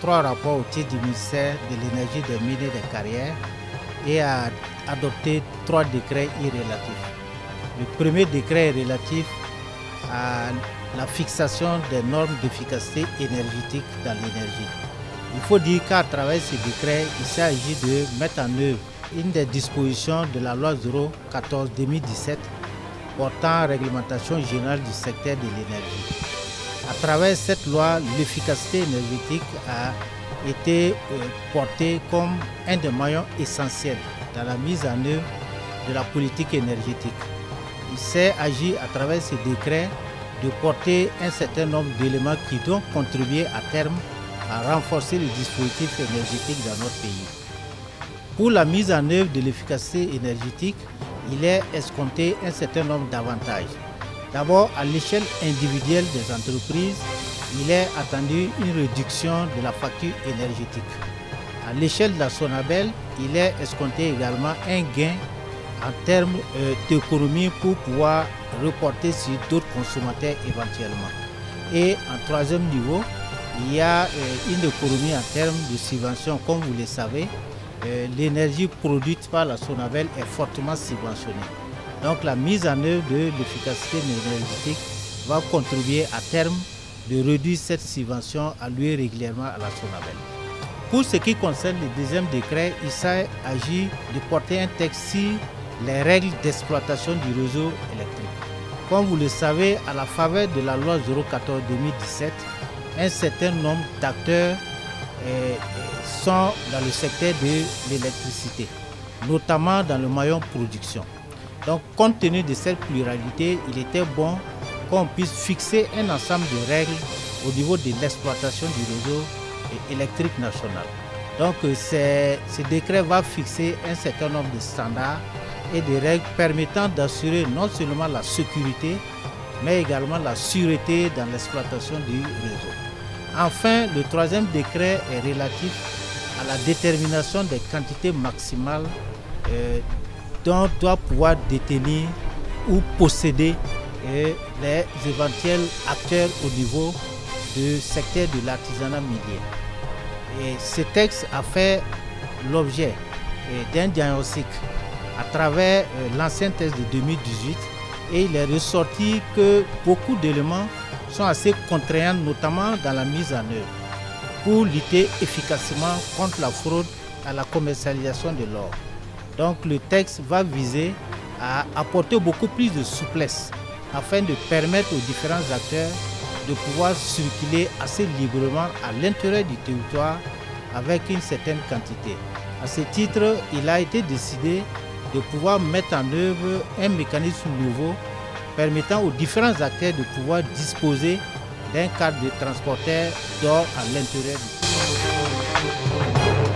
3 rapports au titre du ministère de l'Énergie, des Mines et des Carrières et a adopté 3 décrets irrélatifs. Le premier décret est relatif à la fixation des normes d'efficacité énergétique dans l'énergie. Il faut dire qu'à travers ces décrets, il s'agit de mettre en œuvre une des dispositions de la loi 014-2017 portant réglementation générale du secteur de l'énergie. À travers cette loi, l'efficacité énergétique a été portée comme un des maillons essentiels dans la mise en œuvre de la politique énergétique. Il s'est agi à travers ces décrets de porter un certain nombre d'éléments qui doivent contribuer à terme à renforcer les dispositifs énergétiques dans notre pays. Pour la mise en œuvre de l'efficacité énergétique, il est escompté un certain nombre d'avantages. D'abord, à l'échelle individuelle des entreprises, il est attendu une réduction de la facture énergétique. À l'échelle de la SONABEL, il est escompté également un gain en termes d'économie pour pouvoir reporter sur d'autres consommateurs éventuellement. Et en troisième niveau, il y a une économie en termes de subventions. Comme vous le savez, l'énergie produite par la SONABEL est fortement subventionnée. Donc la mise en œuvre de l'efficacité énergétique va contribuer à terme de réduire cette subvention allouée régulièrement à la SONABEL. Pour ce qui concerne le deuxième décret, il s'agit de porter un texte sur les règles d'exploitation du réseau électrique. Comme vous le savez, à la faveur de la loi 014-2017, un certain nombre d'acteurs sont dans le secteur de l'électricité, notamment dans le maillon production. Donc, compte tenu de cette pluralité, il était bon qu'on puisse fixer un ensemble de règles au niveau de l'exploitation du réseau électrique national. Donc, ce décret va fixer un certain nombre de standards et de règles permettant d'assurer non seulement la sécurité, mais également la sûreté dans l'exploitation du réseau. Enfin, le troisième décret est relatif à la détermination des quantités maximales dont doivent pouvoir détenir ou posséder les éventuels acteurs au niveau du secteur de l'artisanat minier. Et ce texte a fait l'objet d'un diagnostic à travers l'ancien texte de 2018 et il est ressorti que beaucoup d'éléments sont assez contraignants, notamment dans la mise en œuvre, pour lutter efficacement contre la fraude à la commercialisation de l'or. Donc le texte va viser à apporter beaucoup plus de souplesse afin de permettre aux différents acteurs de pouvoir circuler assez librement à l'intérieur du territoire avec une certaine quantité. À ce titre, il a été décidé de pouvoir mettre en œuvre un mécanisme nouveau permettant aux différents acteurs de pouvoir disposer d'un cadre de transporteur d'or à l'intérieur du territoire.